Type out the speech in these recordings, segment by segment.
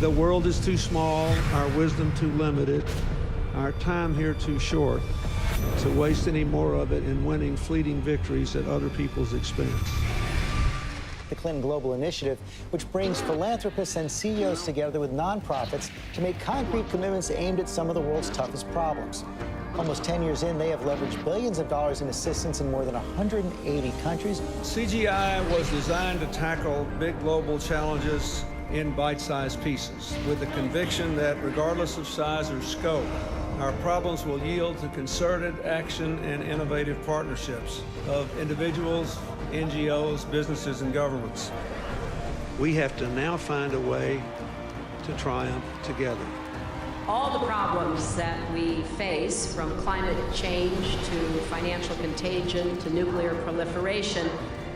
The world is too small, our wisdom too limited, our time here too short to waste any more of it in winning fleeting victories at other people's expense. The Clinton Global Initiative, which brings philanthropists and CEOs together with nonprofits to make concrete commitments aimed at some of the world's toughest problems. Almost 10 years in, they have leveraged billions of dollars in assistance in more than 180 countries. CGI was designed to tackle big global challenges in bite-sized pieces, with the conviction that regardless of size or scope, our problems will yield to concerted action and innovative partnerships of individuals, NGOs, businesses, and governments. We have to now find a way to triumph together. All the problems that we face, from climate change to financial contagion to nuclear proliferation,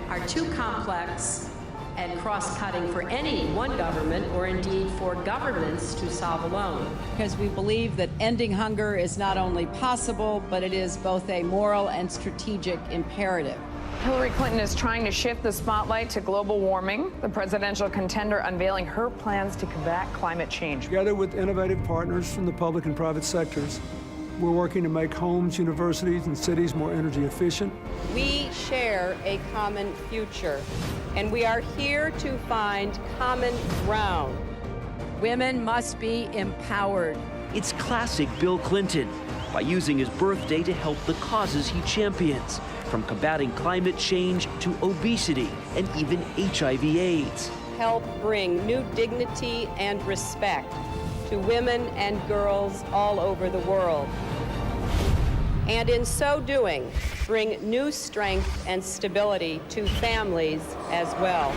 are too complex and cross-cutting for any one government, or indeed for governments, to solve alone. Because we believe that ending hunger is not only possible, but it is both a moral and strategic imperative. Hillary Clinton is trying to shift the spotlight to global warming, the presidential contender unveiling her plans to combat climate change. Together with innovative partners from the public and private sectors, we're working to make homes, universities, and cities more energy efficient. We share a common future, and we are here to find common ground. Women must be empowered. It's classic Bill Clinton, by using his birthday to help the causes he champions, from combating climate change to obesity and even HIV/AIDS. Help bring new dignity and respect to women and girls all over the world. And in so doing, bring new strength and stability to families as well.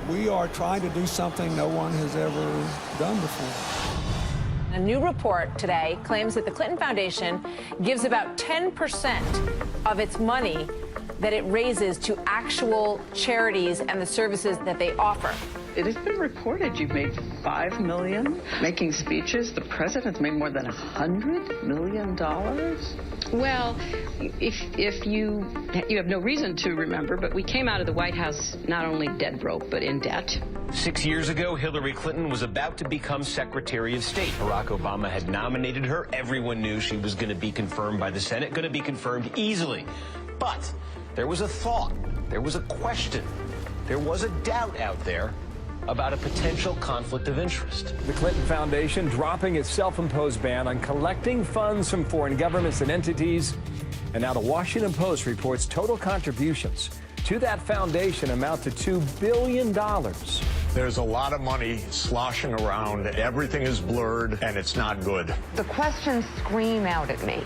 We are trying to do something no one has ever done before. A new report today claims that the Clinton Foundation gives about 10% of its money that it raises to actual charities and the services that they offer. It has been reported you've made $5 million making speeches. The president's made more than $100 million. Well, if you have no reason to remember, but we came out of the White House not only dead broke, but in debt. 6 years ago, Hillary Clinton was about to become Secretary of State. Barack Obama had nominated her. Everyone knew she was going to be confirmed by the Senate, going to be confirmed easily. But there was a thought, there was a question, there was a doubt out there about a potential conflict of interest. The Clinton Foundation dropping its self-imposed ban on collecting funds from foreign governments and entities. And now the Washington Post reports total contributions to that foundation amount to $2 billion. There's a lot of money sloshing around. Everything is blurred, and it's not good. The questions scream out at me.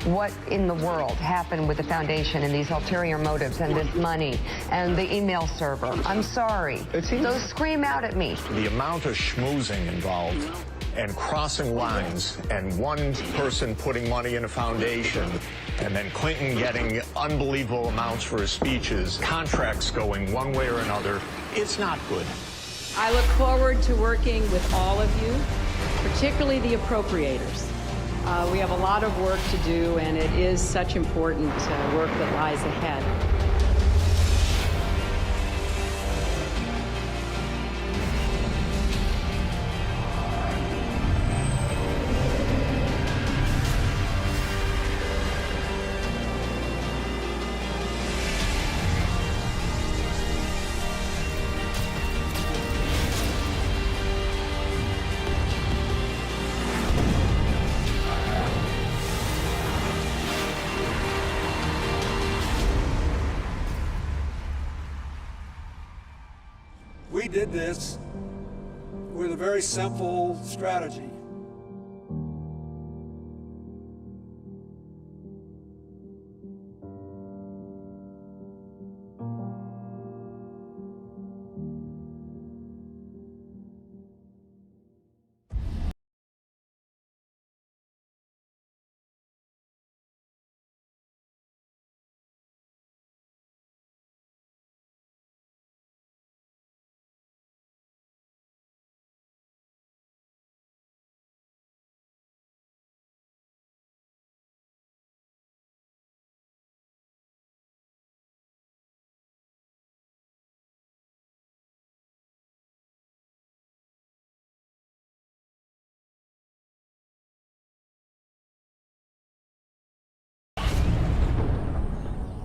What in the world happened with the foundation and these ulterior motives and this money and the email server? I'm sorry. Those scream out at me. The amount of schmoozing involved and crossing lines and one person putting money in a foundation and then Clinton getting unbelievable amounts for his speeches, contracts going one way or another, it's not good. I look forward to working with all of you, particularly the appropriators. We have a lot of work to do, and it is such important work that lies ahead. We did this with a very simple strategy.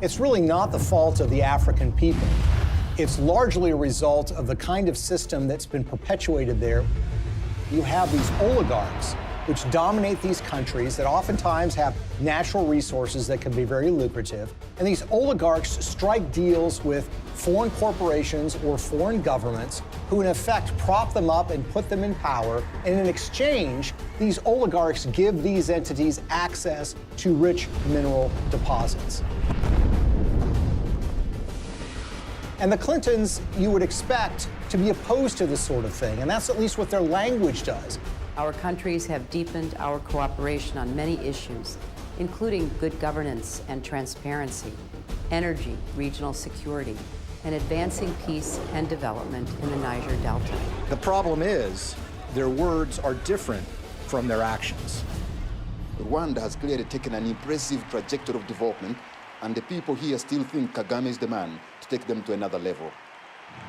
It's really not the fault of the African people. It's largely a result of the kind of system that's been perpetuated there. You have these oligarchs which dominate these countries that oftentimes have natural resources that can be very lucrative. And these oligarchs strike deals with foreign corporations or foreign governments who in effect prop them up and put them in power. And in exchange, these oligarchs give these entities access to rich mineral deposits. And the Clintons, you would expect to be opposed to this sort of thing, and that's at least what their language does. Our countries have deepened our cooperation on many issues, including good governance and transparency, energy, regional security, and advancing peace and development in the Niger Delta. The problem is, their words are different from their actions. Rwanda has clearly taken an impressive trajectory of development, and the people here still think Kagame is the man to take them to another level.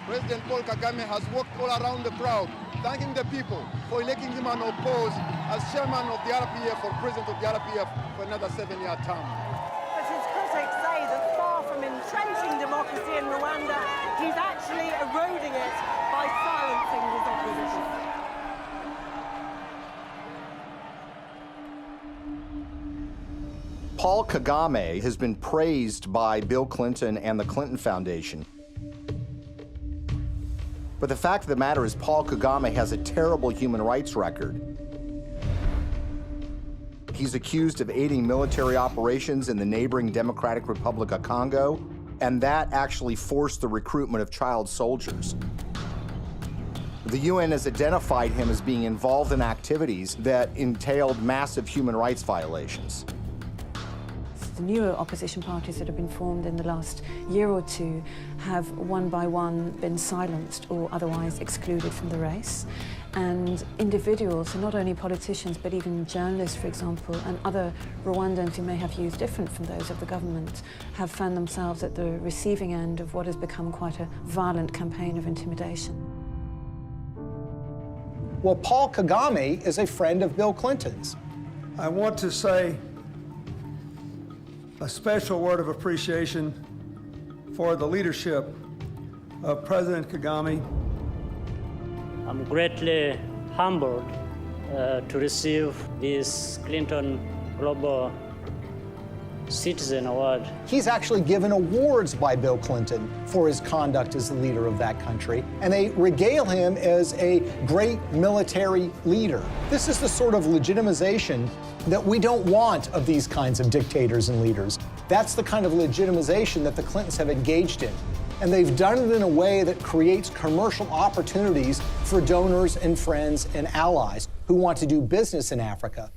President Paul Kagame has walked all around the crowd, thanking the people for electing him unopposed as chairman of the RPF or president of the RPF for another 7-year term. But his critics say that far from entrenching democracy in Rwanda, he's actually eroding it by silencing his opposition. Paul Kagame has been praised by Bill Clinton and the Clinton Foundation. But the fact of the matter is Paul Kagame has a terrible human rights record. He's accused of aiding military operations in the neighboring Democratic Republic of Congo, and that actually forced the recruitment of child soldiers. The UN has identified him as being involved in activities that entailed massive human rights violations. The newer opposition parties that have been formed in the last year or two have one by one been silenced or otherwise excluded from the race. And individuals, not only politicians, but even journalists, for example, and other Rwandans who may have views different from those of the government, have found themselves at the receiving end of what has become quite a violent campaign of intimidation. Well, Paul Kagame is a friend of Bill Clinton's. I want to say a special word of appreciation for the leadership of President Kagame. I'm greatly humbled to receive this Clinton Global Citizen Award. He's actually given awards by Bill Clinton for his conduct as the leader of that country, and they regale him as a great military leader. This is the sort of legitimization that we don't want of these kinds of dictators and leaders. That's the kind of legitimization that the Clintons have engaged in. And they've done it in a way that creates commercial opportunities for donors and friends and allies who want to do business in Africa.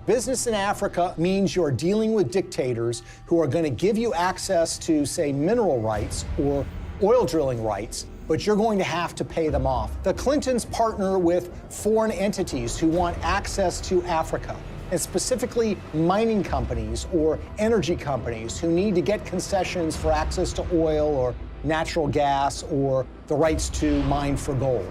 Business in Africa means you're dealing with dictators who are going to give you access to, say, mineral rights or oil drilling rights, but you're going to have to pay them off. The Clintons partner with foreign entities who want access to Africa, and specifically mining companies or energy companies who need to get concessions for access to oil or natural gas or the rights to mine for gold.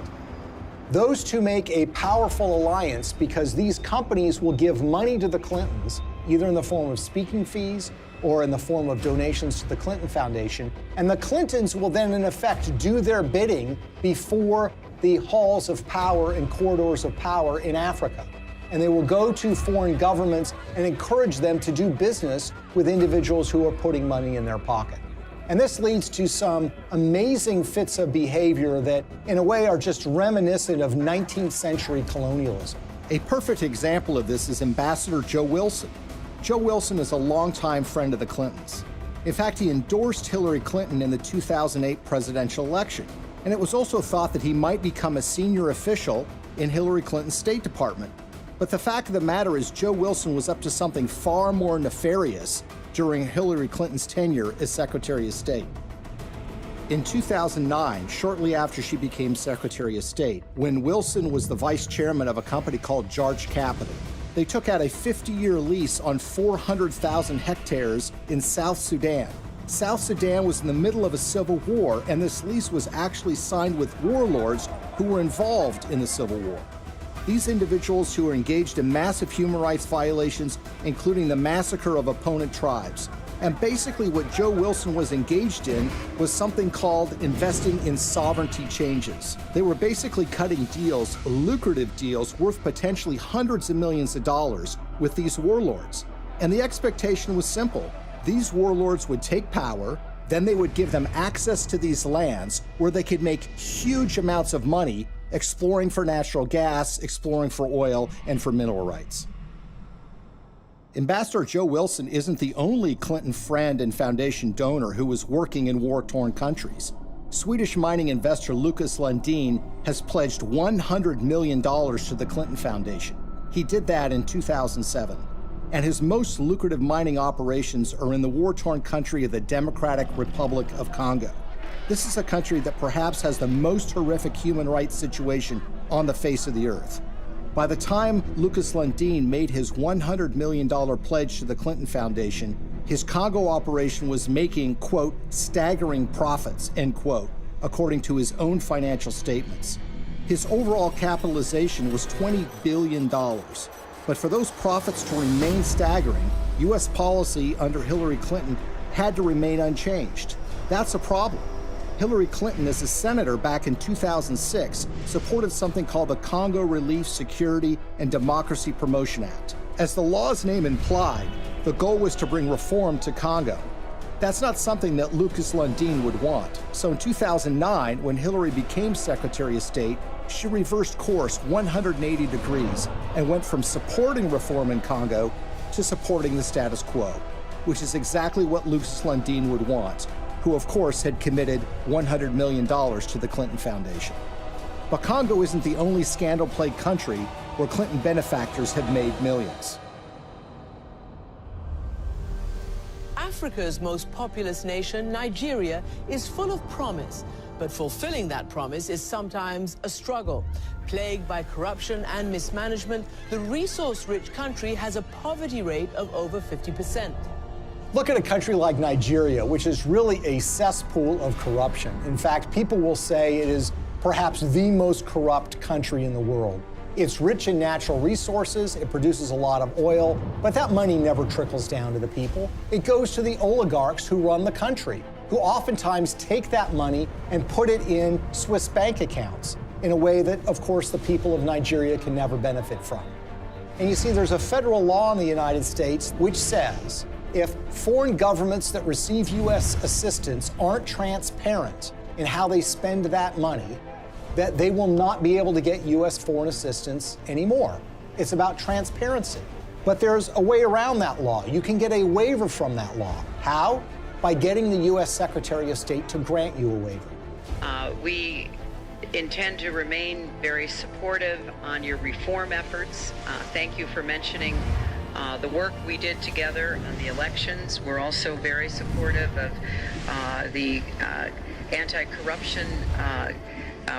Those two make a powerful alliance because these companies will give money to the Clintons, either in the form of speaking fees or in the form of donations to the Clinton Foundation. And the Clintons will then, in effect, do their bidding before the halls of power and corridors of power in Africa. And they will go to foreign governments and encourage them to do business with individuals who are putting money in their pocket. And this leads to some amazing fits of behavior that, in a way, are just reminiscent of 19th century colonialism. A perfect example of this is Ambassador Joe Wilson. Joe Wilson is a longtime friend of the Clintons. In fact, he endorsed Hillary Clinton in the 2008 presidential election. And it was also thought that he might become a senior official in Hillary Clinton's State Department. But the fact of the matter is Joe Wilson was up to something far more nefarious during Hillary Clinton's tenure as Secretary of State. In 2009, shortly after she became Secretary of State, when Wilson was the vice chairman of a company called Jarge Capital, they took out a 50-year lease on 400,000 hectares in South Sudan. South Sudan was in the middle of a civil war, and this lease was actually signed with warlords who were involved in the civil war. These individuals who were engaged in massive human rights violations, including the massacre of opponent tribes. And basically what Joe Wilson was engaged in was something called investing in sovereignty changes. They were basically cutting deals, lucrative deals, worth potentially hundreds of millions of dollars with these warlords. And the expectation was simple. These warlords would take power, then they would give them access to these lands where they could make huge amounts of money exploring for natural gas, exploring for oil, and for mineral rights. Ambassador Joe Wilson isn't the only Clinton friend and foundation donor who was working in war-torn countries. Swedish mining investor Lucas Lundin has pledged $100 million to the Clinton Foundation. He did that in 2007. And his most lucrative mining operations are in the war-torn country of the Democratic Republic of Congo. This is a country that perhaps has the most horrific human rights situation on the face of the earth. By the time Lucas Lundin made his $100 million pledge to the Clinton Foundation, his Congo operation was making, quote, staggering profits, end quote, according to his own financial statements. His overall capitalization was $20 billion. But for those profits to remain staggering, U.S. policy under Hillary Clinton had to remain unchanged. That's a problem. Hillary Clinton, as a senator back in 2006, supported something called the Congo Relief, Security, and Democracy Promotion Act. As the law's name implied, the goal was to bring reform to Congo. That's not something that Lucas Lundin would want. So in 2009, when Hillary became Secretary of State, she reversed course 180 degrees and went from supporting reform in Congo to supporting the status quo, which is exactly what Lucas Lundin would want, who of course had committed $100 million to the Clinton Foundation. But Congo isn't the only scandal-plagued country where Clinton benefactors have made millions. Africa's most populous nation, Nigeria, is full of promise, but fulfilling that promise is sometimes a struggle. Plagued by corruption and mismanagement, the resource-rich country has a poverty rate of over 50%. Look at a country like Nigeria, which is really a cesspool of corruption. In fact, people will say it is perhaps the most corrupt country in the world. It's rich in natural resources, it produces a lot of oil, but that money never trickles down to the people. It goes to the oligarchs who run the country, who oftentimes take that money and put it in Swiss bank accounts in a way that, of course, the people of Nigeria can never benefit from. And you see, there's a federal law in the United States which says if foreign governments that receive U.S. assistance aren't transparent in how they spend that money, that they will not be able to get U.S. foreign assistance anymore. It's about transparency. But there's a way around that law. You can get a waiver from that law. How? By getting the U.S. Secretary of State to grant you a waiver. We intend to remain very supportive on your reform efforts. Thank you for mentioning the work we did together on the elections. We're also very supportive of the anti-corruption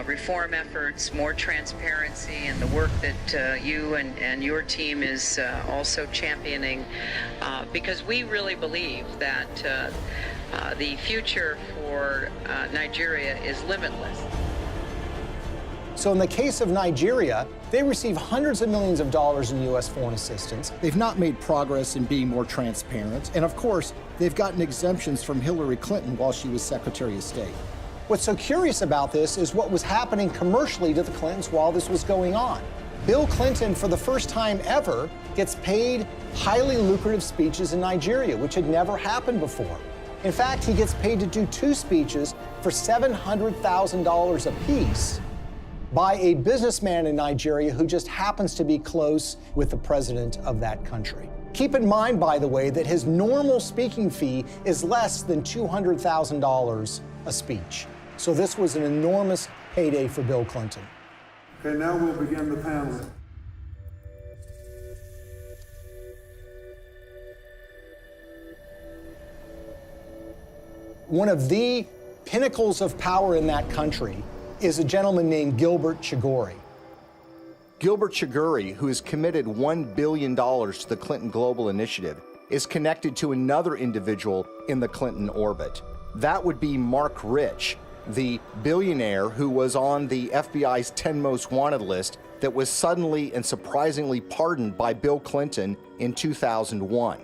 reform efforts, more transparency, and the work that you and your team is also championing, because we really believe that the future for Nigeria is limitless. So in the case of Nigeria, they receive hundreds of millions of dollars in U.S. foreign assistance. They've not made progress in being more transparent. And of course, they've gotten exemptions from Hillary Clinton while she was Secretary of State. What's so curious about this is what was happening commercially to the Clintons while this was going on. Bill Clinton, for the first time ever, gets paid highly lucrative speeches in Nigeria, which had never happened before. In fact, he gets paid to do 2 speeches for $700,000 apiece by a businessman in Nigeria who just happens to be close with the president of that country. Keep in mind, by the way, that his normal speaking fee is less than $200,000 a speech. So this was an enormous payday for Bill Clinton. Okay, now we'll begin the panel. One of the pinnacles of power in that country is a gentleman named Gilbert Chagoury. Gilbert Chagoury, who has committed $1 billion to the Clinton Global Initiative, is connected to another individual in the Clinton orbit. That would be Mark Rich, the billionaire who was on the FBI's 10 most wanted list that was suddenly and surprisingly pardoned by Bill Clinton in 2001.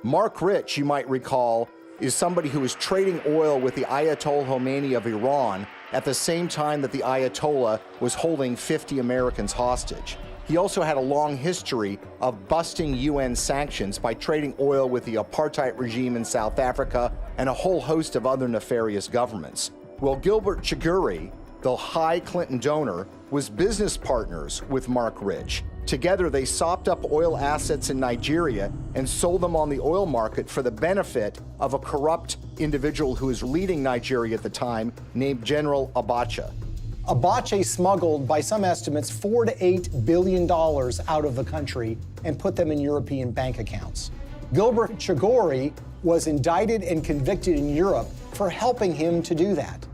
Mark Rich, you might recall, is somebody who was trading oil with the Ayatollah Khomeini of Iran at the same time that the Ayatollah was holding 50 Americans hostage. He also had a long history of busting UN sanctions by trading oil with the apartheid regime in South Africa and a whole host of other nefarious governments. Well, Gilbert Chagoury, the high Clinton donor, was business partners with Mark Rich. Together, they sopped up oil assets in Nigeria and sold them on the oil market for the benefit of a corrupt individual who was leading Nigeria at the time, named General Abacha. Abacha smuggled, by some estimates, $4 to $8 billion out of the country and put them in European bank accounts. Gilbert Chagoury was indicted and convicted in Europe for helping him to do that.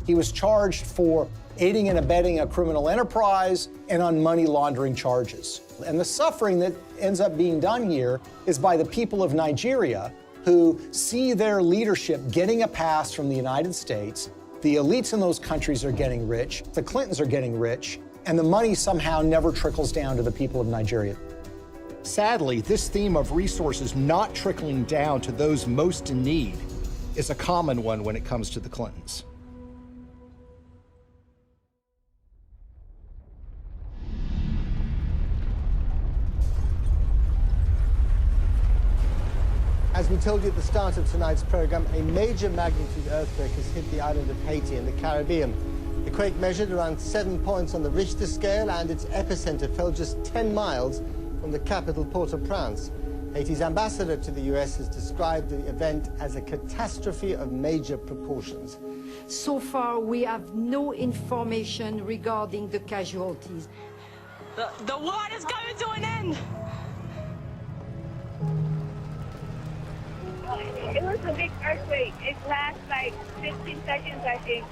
He was charged for aiding and abetting a criminal enterprise and on money laundering charges. And the suffering that ends up being done here is by the people of Nigeria, who see their leadership getting a pass from the United States. The elites in those countries are getting rich, the Clintons are getting rich, and the money somehow never trickles down to the people of Nigeria. Sadly, this theme of resources not trickling down to those most in need is a common one when it comes to the Clintons. As we told you at the start of tonight's program, a major magnitude earthquake has hit the island of Haiti in the Caribbean. The quake measured around 7 points on the Richter scale, and its epicenter fell just 10 miles from the capital, Port-au-Prince. Haiti's ambassador to the U.S. has described the event as a catastrophe of major proportions. So far, we have no information regarding the casualties. The war is coming to an end! It was a big earthquake. It lasted like 15 seconds, I think.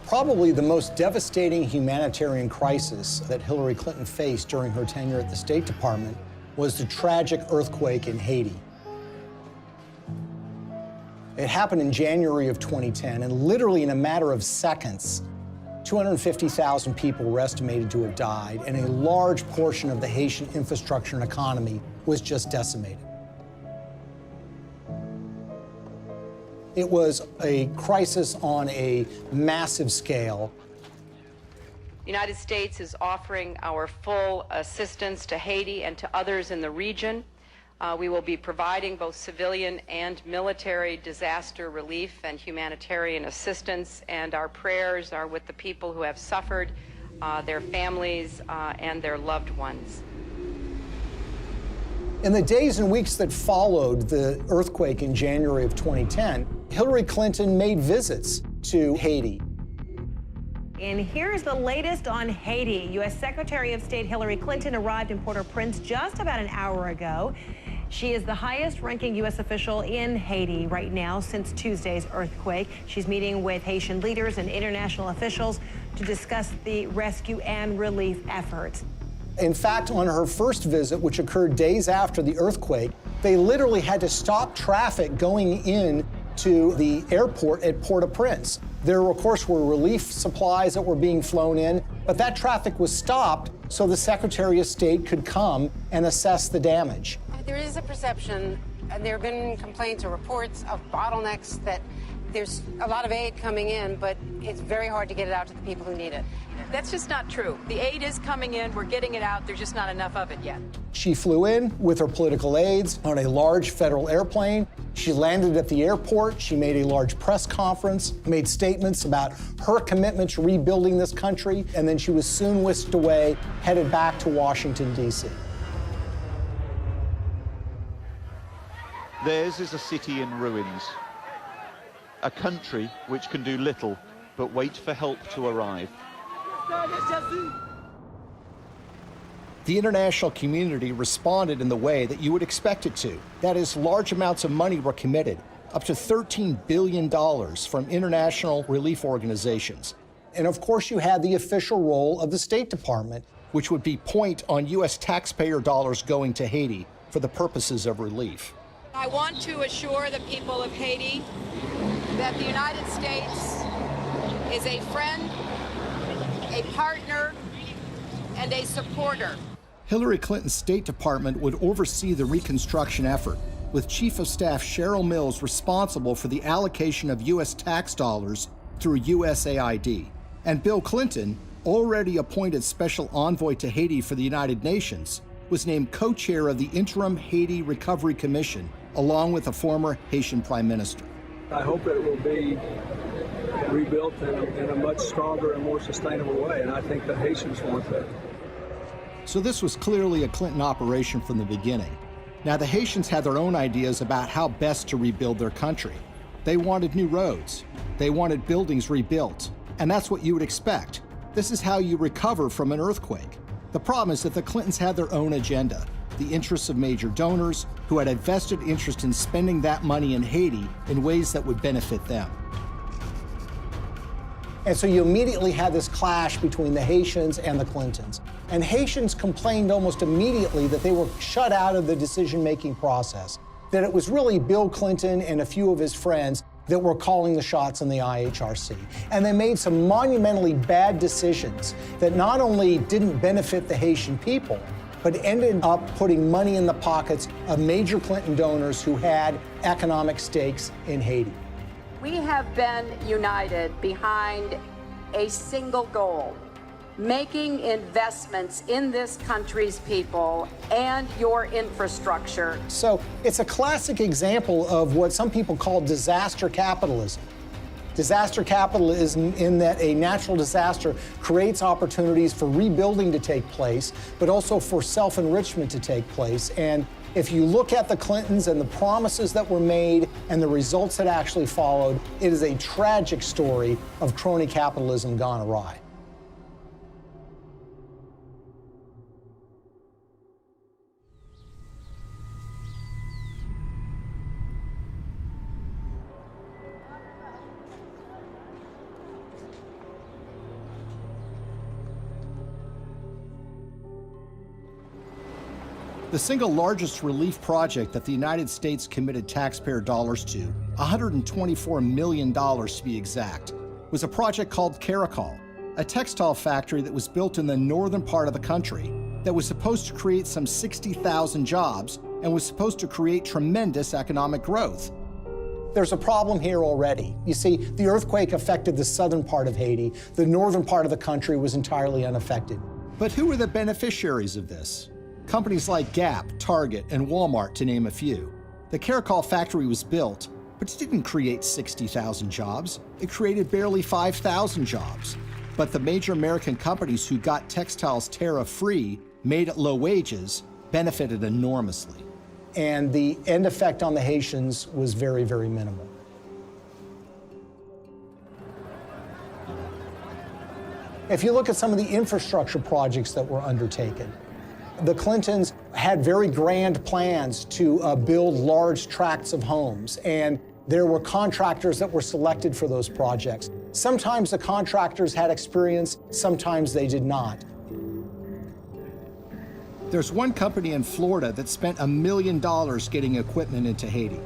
Probably the most devastating humanitarian crisis that Hillary Clinton faced during her tenure at the State Department was the tragic earthquake in Haiti. It happened in January of 2010, and literally in a matter of seconds, 250,000 people were estimated to have died, and a large portion of the Haitian infrastructure and economy was just decimated. It was a crisis on a massive scale. The United States is offering our full assistance to Haiti and to others in the region. We will be providing both civilian and military disaster relief and humanitarian assistance, and our prayers are with the people who have suffered, their families, and their loved ones. In the days and weeks that followed the earthquake in January of 2010, Hillary Clinton made visits to Haiti. And here's the latest on Haiti. U.S. Secretary of State Hillary Clinton arrived in Port-au-Prince just about an hour ago. She is the highest-ranking U.S. official in Haiti right now since Tuesday's earthquake. She's meeting with Haitian leaders and international officials to discuss the rescue and relief efforts. In fact, on her first visit, which occurred days after the earthquake, they literally had to stop traffic going in to the airport at Port-au-Prince. There, of course, were relief supplies that were being flown in, but that traffic was stopped so the Secretary of State could come and assess the damage. There is a perception, and there have been complaints or reports of bottlenecks, that there's a lot of aid coming in, but it's very hard to get it out to the people who need it. That's just not true. The aid is coming in, we're getting it out, there's just not enough of it yet. She flew in with her political aides on a large federal airplane. She landed at the airport. She made a large press conference, made statements about her commitment to rebuilding this country, and then she was soon whisked away, headed back to Washington, D.C. Theirs is a city in ruins, a country which can do little but wait for help to arrive. The international community responded in the way that you would expect it to. That is, large amounts of money were committed, up to $13 billion from international relief organizations. And of course, you had the official role of the State Department, which would be point on U.S. taxpayer dollars going to Haiti for the purposes of relief. I want to assure the people of Haiti that the United States is a friend, a partner, and a supporter. Hillary Clinton's State Department would oversee the reconstruction effort, with Chief of Staff Cheryl Mills responsible for the allocation of U.S. tax dollars through USAID. And Bill Clinton, already appointed Special Envoy to Haiti for the United Nations, was named co-chair of the Interim Haiti Recovery Commission, along with a former Haitian Prime Minister. I hope it will be rebuilt in a much stronger and more sustainable way, and I think the Haitians want that. So this was clearly a Clinton operation from the beginning. Now, the Haitians had their own ideas about how best to rebuild their country. They wanted new roads. They wanted buildings rebuilt. And that's what you would expect. This is how you recover from an earthquake. The problem is that the Clintons had their own agenda, the interests of major donors who had a vested interest in spending that money in Haiti in ways that would benefit them. And so you immediately had this clash between the Haitians and the Clintons. And Haitians complained almost immediately that they were shut out of the decision-making process, that it was really Bill Clinton and a few of his friends that were calling the shots in the IHRC. And they made some monumentally bad decisions that not only didn't benefit the Haitian people, but ended up putting money in the pockets of major Clinton donors who had economic stakes in Haiti. We have been united behind a single goal: making investments in this country's people and your infrastructure. So it's a classic example of what some people call disaster capitalism. Disaster capitalism in that a natural disaster creates opportunities for rebuilding to take place, but also for self-enrichment to take place. And if you look at the Clintons and the promises that were made and the results that actually followed, it is a tragic story of crony capitalism gone awry. The single largest relief project that the United States committed taxpayer dollars to, $124 million to be exact, was a project called Caracol, a textile factory that was built in the northern part of the country that was supposed to create some 60,000 jobs and was supposed to create tremendous economic growth. There's a problem here already. You see, the earthquake affected the southern part of Haiti. The northern part of the country was entirely unaffected. But who were the beneficiaries of this? Companies like Gap, Target, and Walmart, to name a few. The Caracol factory was built, but it didn't create 60,000 jobs. It created barely 5,000 jobs. But the major American companies who got textiles tariff-free, made at low wages, benefited enormously. And the end effect on the Haitians was very, very minimal. If you look at some of the infrastructure projects that were undertaken, the Clintons had very grand plans to build large tracts of homes, and there were contractors that were selected for those projects. Sometimes the contractors had experience, sometimes they did not. There's one company in Florida that spent $1 million getting equipment into Haiti.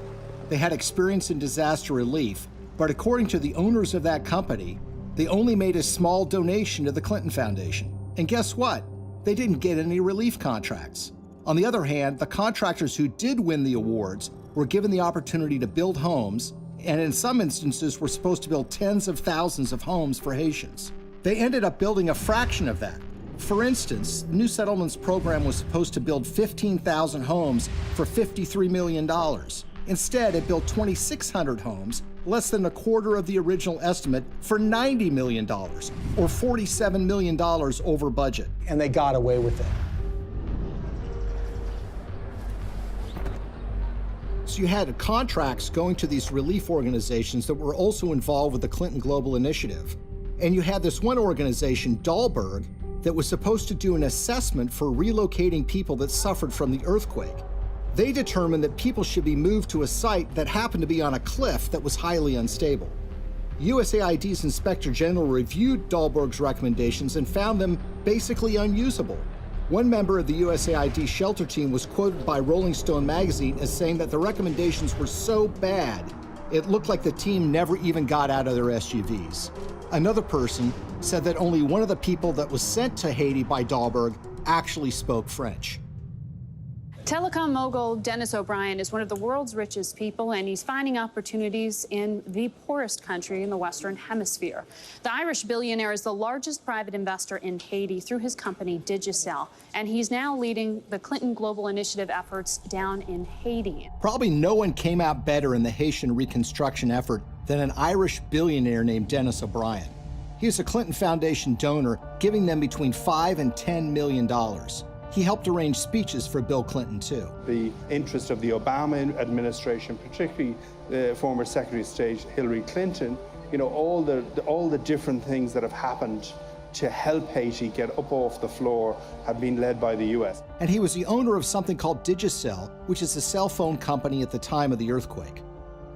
They had experience in disaster relief, but according to the owners of that company, they only made a small donation to the Clinton Foundation. And guess what? They didn't get any relief contracts. On the other hand, the contractors who did win the awards were given the opportunity to build homes, and in some instances were supposed to build tens of thousands of homes for Haitians. They ended up building a fraction of that. For instance, the New Settlements program was supposed to build 15,000 homes for $53 million. Instead, it built 2,600 homes, less than a quarter of the original estimate, for $90 million, or $47 million over budget. And they got away with it. So you had contracts going to these relief organizations that were also involved with the Clinton Global Initiative. And you had this one organization, Dahlberg, that was supposed to do an assessment for relocating people that suffered from the earthquake. They determined that people should be moved to a site that happened to be on a cliff that was highly unstable. USAID's Inspector General reviewed Dahlberg's recommendations and found them basically unusable. One member of the USAID shelter team was quoted by Rolling Stone magazine as saying that the recommendations were so bad, it looked like the team never even got out of their SUVs. Another person said that only one of the people that was sent to Haiti by Dahlberg actually spoke French. Telecom mogul Dennis O'Brien is one of the world's richest people, and he's finding opportunities in the poorest country in the Western Hemisphere. The Irish billionaire is the largest private investor in Haiti through his company Digicel, and he's now leading the Clinton Global Initiative efforts down in Haiti. Probably no one came out better in the Haitian reconstruction effort than an Irish billionaire named Dennis O'Brien. He was a Clinton Foundation donor, giving them between $5 and $10 million. He helped arrange speeches for Bill Clinton, too. The interest of the Obama administration, particularly former Secretary of State Hillary Clinton, all the different things that have happened to help Haiti get up off the floor have been led by the U.S. And he was the owner of something called Digicel, which is a cell phone company at the time of the earthquake.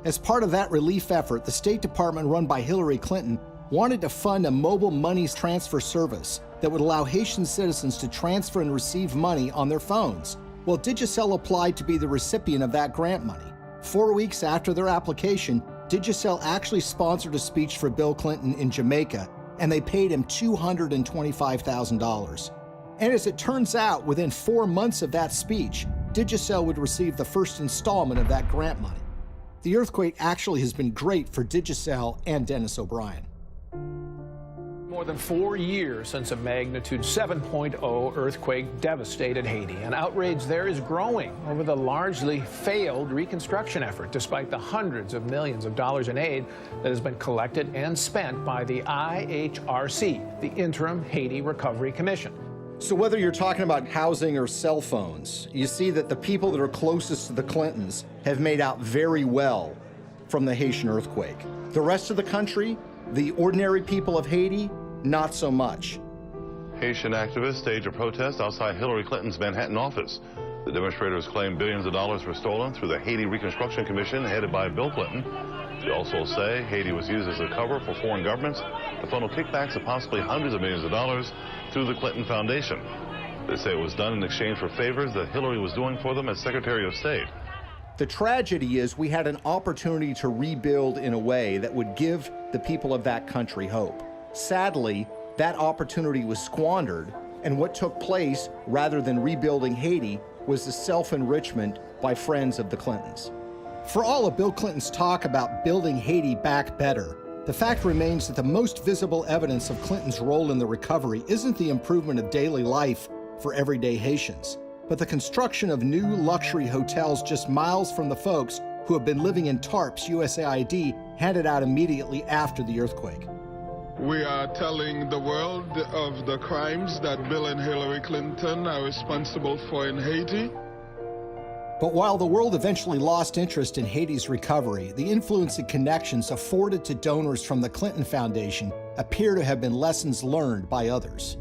As part of that relief effort, the State Department run by Hillary Clinton wanted to fund a mobile money transfer service that would allow Haitian citizens to transfer and receive money on their phones. Well, Digicel applied to be the recipient of that grant money. 4 weeks after their application, Digicel actually sponsored a speech for Bill Clinton in Jamaica, and they paid him $225,000. And as it turns out, within 4 months of that speech, Digicel would receive the first installment of that grant money. The earthquake actually has been great for Digicel and Dennis O'Brien. More than 4 years since a magnitude 7.0 earthquake devastated Haiti, and outrage there is growing over the largely failed reconstruction effort, despite the hundreds of millions of dollars in aid that has been collected and spent by the IHRC, the Interim Haiti Recovery Commission. So whether you're talking about housing or cell phones, you see that the people that are closest to the Clintons have made out very well from the Haitian earthquake. The rest of the country, the ordinary people of Haiti, not so much. Haitian activists staged a protest outside Hillary Clinton's Manhattan office. The demonstrators claim billions of dollars were stolen through the Haiti Reconstruction Commission headed by Bill Clinton. They also say Haiti was used as a cover for foreign governments to funnel kickbacks of possibly hundreds of millions of dollars through the Clinton Foundation. They say it was done in exchange for favors that Hillary was doing for them as Secretary of State. The tragedy is we had an opportunity to rebuild in a way that would give the people of that country hope. Sadly, that opportunity was squandered, and what took place, rather than rebuilding Haiti, was the self-enrichment by friends of the Clintons. For all of Bill Clinton's talk about building Haiti back better, the fact remains that the most visible evidence of Clinton's role in the recovery isn't the improvement of daily life for everyday Haitians, but the construction of new luxury hotels just miles from the folks who have been living in tarps USAID handed out immediately after the earthquake. We are telling the world of the crimes that Bill and Hillary Clinton are responsible for in Haiti. But while the world eventually lost interest in Haiti's recovery, the influence and connections afforded to donors from the Clinton Foundation appear to have been lessons learned by others.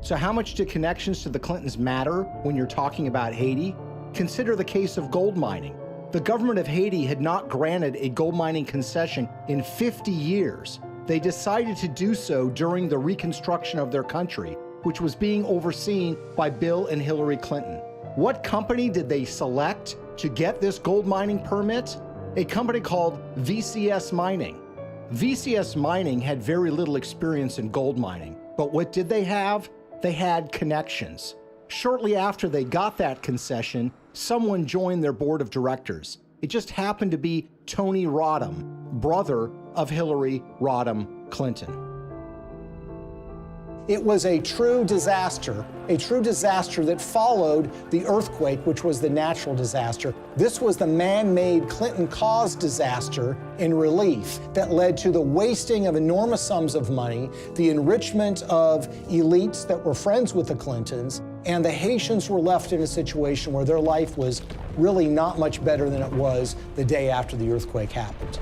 So how much do connections to the Clintons matter when you're talking about Haiti? Consider the case of gold mining. The government of Haiti had not granted a gold mining concession in 50 years. They decided to do so during the reconstruction of their country, which was being overseen by Bill and Hillary Clinton. What company did they select to get this gold mining permit? A company called VCS Mining. VCS Mining had very little experience in gold mining, but what did they have? They had connections. Shortly after they got that concession, someone joined their board of directors. It just happened to be Tony Rodham, brother of Hillary Rodham Clinton. It was a true disaster that followed the earthquake, which was the natural disaster. This was the man-made Clinton-caused disaster in relief that led to the wasting of enormous sums of money, the enrichment of elites that were friends with the Clintons, and the Haitians were left in a situation where their life was really not much better than it was the day after the earthquake happened.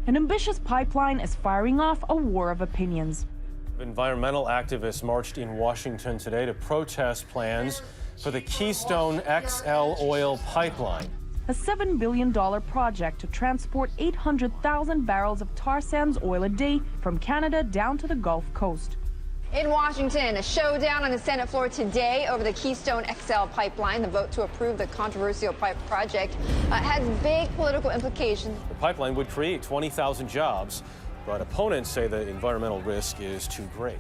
An ambitious pipeline is firing off a war of opinions. Environmental activists marched in Washington today to protest plans for the Keystone XL oil pipeline. A $7 billion project to transport 800,000 barrels of tar sands oil a day from Canada down to the Gulf Coast. In Washington, a showdown on the Senate floor today over the Keystone XL pipeline. The vote to approve the controversial project has big political implications. The pipeline would create 20,000 jobs, but opponents say the environmental risk is too great.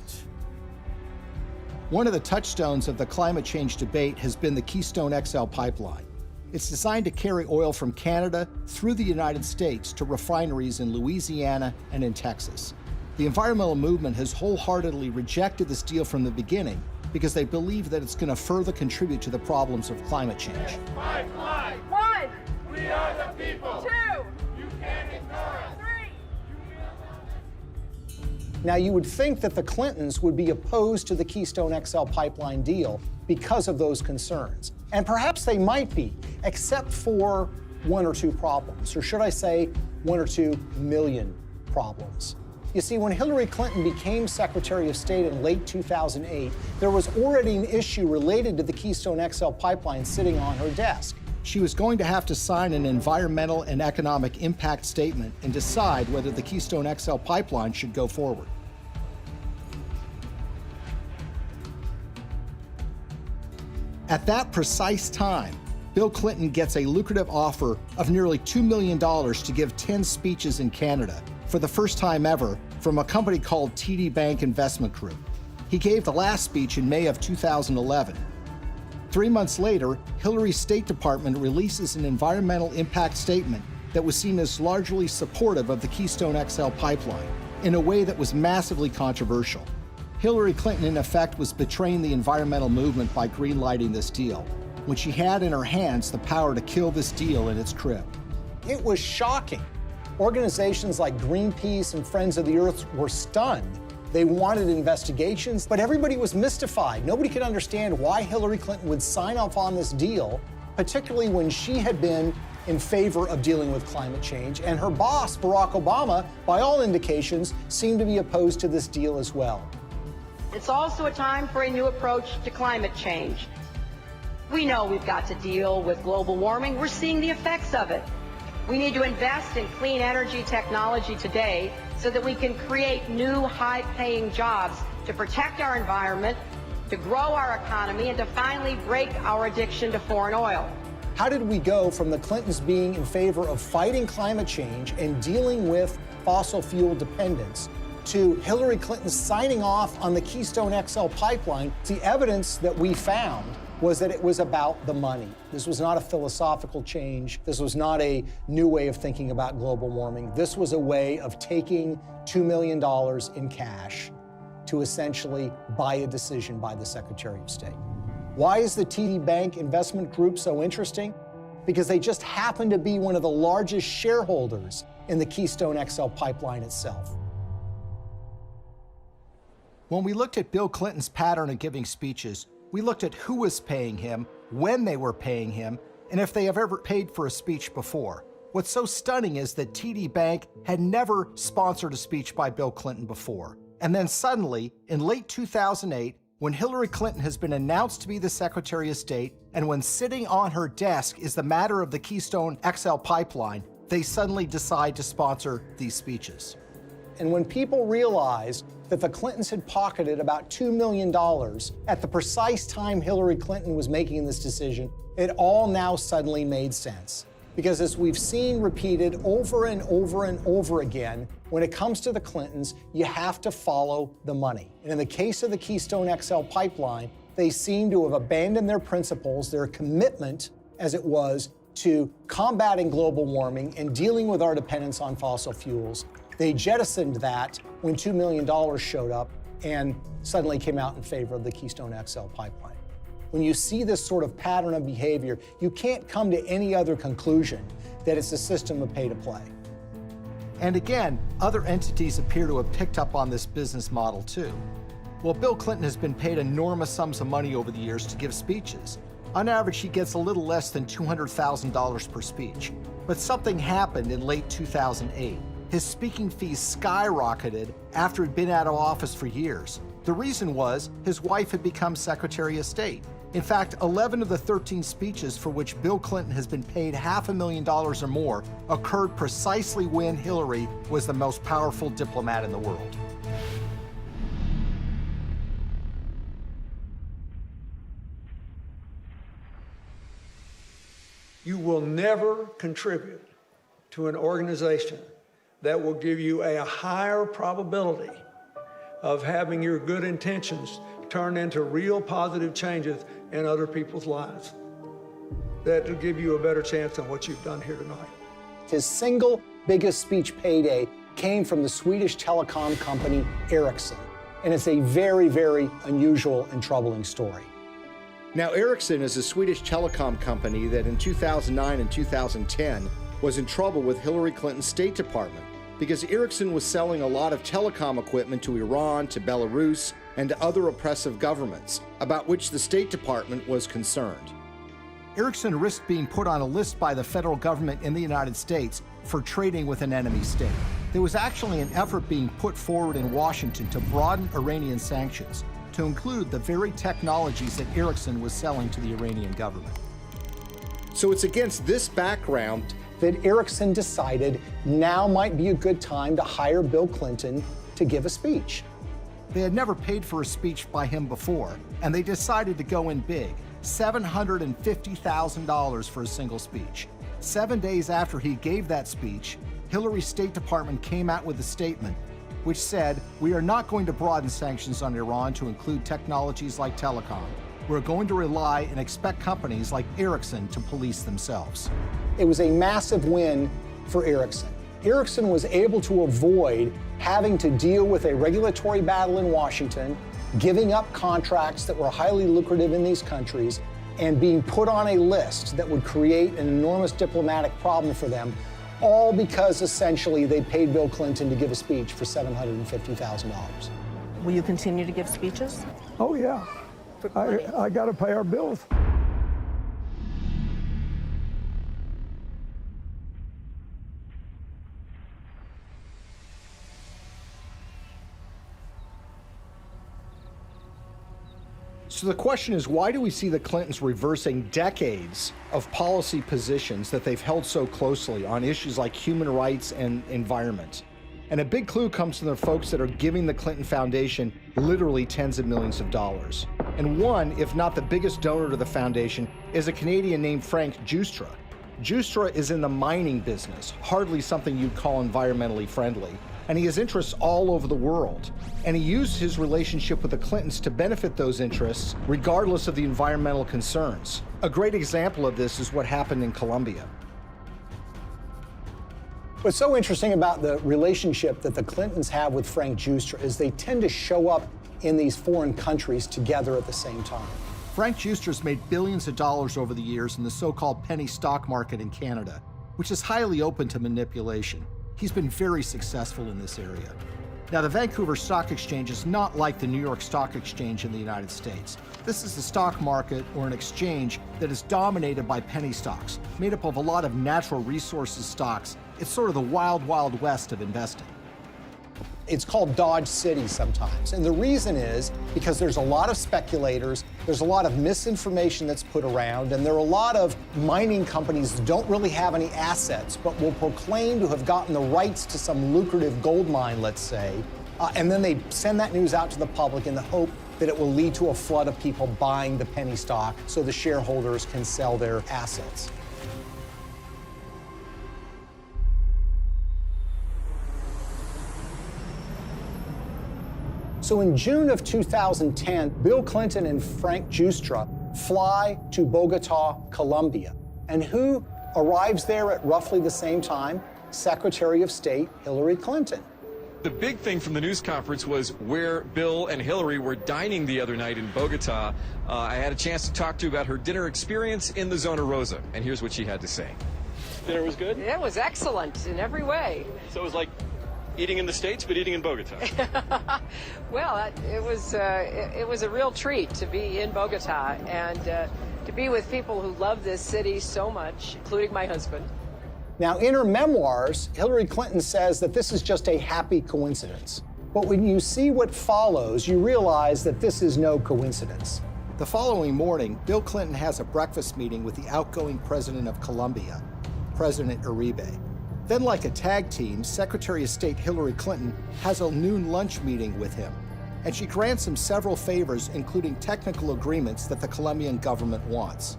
One of the touchstones of the climate change debate has been the Keystone XL pipeline. It's designed to carry oil from Canada through the United States to refineries in Louisiana and in Texas. The environmental movement has wholeheartedly rejected this deal from the beginning because they believe that it's going to further contribute to the problems of climate change. Pipeline. 1. We are the people. 2. You can't ignore us. 3. Now, you would think that the Clintons would be opposed to the Keystone XL pipeline deal because of those concerns. And perhaps they might be, except for one or two problems, or should I say 1 or 2 million problems. You see, when Hillary Clinton became Secretary of State in late 2008, there was already an issue related to the Keystone XL pipeline sitting on her desk. She was going to have to sign an environmental and economic impact statement and decide whether the Keystone XL pipeline should go forward. At that precise time, Bill Clinton gets a lucrative offer of nearly $2 million to give 10 speeches in Canada for the first time ever from a company called TD Bank Investment Group. He gave the last speech in May of 2011. 3 months later, Hillary's State Department releases an environmental impact statement that was seen as largely supportive of the Keystone XL pipeline in a way that was massively controversial. Hillary Clinton, in effect, was betraying the environmental movement by greenlighting this deal, when she had in her hands the power to kill this deal in its crib. It was shocking. Organizations like Greenpeace and Friends of the Earth were stunned. They wanted investigations, but everybody was mystified. Nobody could understand why Hillary Clinton would sign off on this deal, particularly when she had been in favor of dealing with climate change, and her boss, Barack Obama, by all indications, seemed to be opposed to this deal as well. It's also a time for a new approach to climate change. We know we've got to deal with global warming. We're seeing the effects of it. We need to invest in clean energy technology today so that we can create new high-paying jobs to protect our environment, to grow our economy, and to finally break our addiction to foreign oil. How did we go from the Clintons being in favor of fighting climate change and dealing with fossil fuel dependence to Hillary Clinton signing off on the Keystone XL pipeline? The evidence that we found was that it was about the money. This was not a philosophical change. This was not a new way of thinking about global warming. This was a way of taking $2 million in cash to essentially buy a decision by the Secretary of State. Why is the TD Bank Investment Group so interesting? Because they just happen to be one of the largest shareholders in the Keystone XL pipeline itself. When we looked at Bill Clinton's pattern of giving speeches, we looked at who was paying him, when they were paying him, and if they have ever paid for a speech before. What's so stunning is that TD Bank had never sponsored a speech by Bill Clinton before. And then suddenly, in late 2008, when Hillary Clinton has been announced to be the Secretary of State, and when sitting on her desk is the matter of the Keystone XL pipeline, they suddenly decide to sponsor these speeches. And when people realized that the Clintons had pocketed about $2 million at the precise time Hillary Clinton was making this decision, it all now suddenly made sense. Because as we've seen repeated over and over and over again, when it comes to the Clintons, you have to follow the money. And in the case of the Keystone XL pipeline, they seem to have abandoned their principles, their commitment, as it was, to combating global warming and dealing with our dependence on fossil fuels. They jettisoned that when $2 million showed up and suddenly came out in favor of the Keystone XL pipeline. When you see this sort of pattern of behavior, you can't come to any other conclusion that it's a system of pay to play. And again, other entities appear to have picked up on this business model too. Well, Bill Clinton has been paid enormous sums of money over the years to give speeches. On average, he gets a little less than $200,000 per speech. But something happened in late 2008. his speaking fees skyrocketed after he'd been out of office for years. The reason was his wife had become Secretary of State. In fact, 11 of the 13 speeches for which Bill Clinton has been paid $500,000 or more occurred precisely when Hillary was the most powerful diplomat in the world. You will never contribute to an organization that will give you a higher probability of having your good intentions turn into real positive changes in other people's lives. That will give you a better chance than what you've done here tonight. His single biggest speech payday came from the Swedish telecom company Ericsson, and it's a very, very unusual and troubling story. Now, Ericsson is a Swedish telecom company that in 2009 and 2010 was in trouble with Hillary Clinton's State Department because Ericsson was selling a lot of telecom equipment to Iran, to Belarus, and to other oppressive governments, about which the State Department was concerned. Ericsson risked being put on a list by the federal government in the United States for trading with an enemy state. There was actually an effort being put forward in Washington to broaden Iranian sanctions to include the very technologies that Ericsson was selling to the Iranian government. So it's against this background that Ericsson decided now might be a good time to hire Bill Clinton to give a speech. They had never paid for a speech by him before, and they decided to go in big, $750,000 for a single speech. 7 days after he gave that speech, Hillary's State Department came out with a statement which said, "We are not going to broaden sanctions on Iran to include technologies like telecom. We're going to rely and expect companies like Ericsson to police themselves." It was a massive win for Ericsson. Ericsson was able to avoid having to deal with a regulatory battle in Washington, giving up contracts that were highly lucrative in these countries, and being put on a list that would create an enormous diplomatic problem for them, all because essentially they paid Bill Clinton to give a speech for $750,000. Will you continue to give speeches? Oh, yeah. I got to pay our bills. So the question is, why do we see the Clintons reversing decades of policy positions that they've held so closely on issues like human rights and environment? And a big clue comes from the folks that are giving the Clinton Foundation literally tens of millions of dollars. And one, if not the biggest donor to the foundation, is a Canadian named Frank Giustra. Giustra is in the mining business, hardly something you'd call environmentally friendly. And he has interests all over the world. And he used his relationship with the Clintons to benefit those interests, regardless of the environmental concerns. A great example of this is what happened in Colombia. What's so interesting about the relationship that the Clintons have with Frank Giustra is they tend to show up in these foreign countries together at the same time. Frank Giustra's made billions of dollars over the years in the so-called penny stock market in Canada, which is highly open to manipulation. He's been very successful in this area. Now, the Vancouver Stock Exchange is not like the New York Stock Exchange in the United States. This is a stock market or an exchange that is dominated by penny stocks, made up of a lot of natural resources stocks. It's sort of the wild, wild west of investing. It's called Dodge City sometimes. And the reason is because there's a lot of speculators, there's a lot of misinformation that's put around, and there are a lot of mining companies that don't really have any assets, but will proclaim to have gotten the rights to some lucrative gold mine, let's say, and then they send that news out to the public in the hope that it will lead to a flood of people buying the penny stock so the shareholders can sell their assets. So in June of 2010, Bill Clinton and Frank Giustra fly to Bogota, Colombia. And who arrives there at roughly the same time? Secretary of State Hillary Clinton. The big thing from the news conference was where Bill and Hillary were dining the other night in Bogota. I had a chance to talk to about her dinner experience in the Zona Rosa, and here's what she had to say. Dinner was good? It was excellent in every way. So it was like eating in the States, but eating in Bogota. Well, it was a real treat to be in Bogota and to be with people who love this city so much, including my husband. Now, in her memoirs, Hillary Clinton says that this is just a happy coincidence. But when you see what follows, you realize that this is no coincidence. The following morning, Bill Clinton has a breakfast meeting with the outgoing president of Colombia, President Uribe. Then, like a tag team, Secretary of State Hillary Clinton has a noon lunch meeting with him, and she grants him several favors, including technical agreements that the Colombian government wants.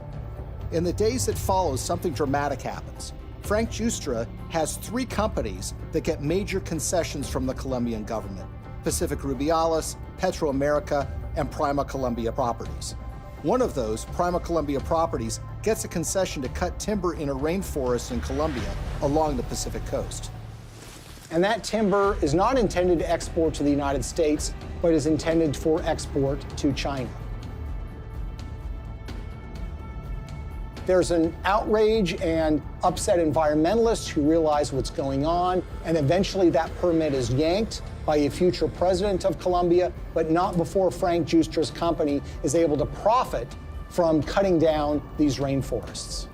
In the days that follow, something dramatic happens. Frank Giustra has 3 companies that get major concessions from the Colombian government: Pacific Rubiales, Petroamerica, and Prima Colombia Properties. One of those, Prima Colombia Properties, gets a concession to cut timber in a rainforest in Colombia along the Pacific coast. And that timber is not intended to export to the United States, but is intended for export to China. There's an outrage and upset environmentalists who realize what's going on, and eventually that permit is yanked by a future president of Colombia, but not before Frank Giustra's company is able to profit from cutting down these rainforests,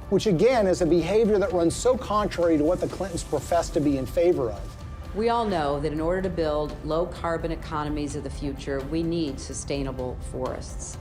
which again is a behavior that runs so contrary to what the Clintons profess to be in favor of. We all know that in order to build low-carbon economies of the future, we need sustainable forests.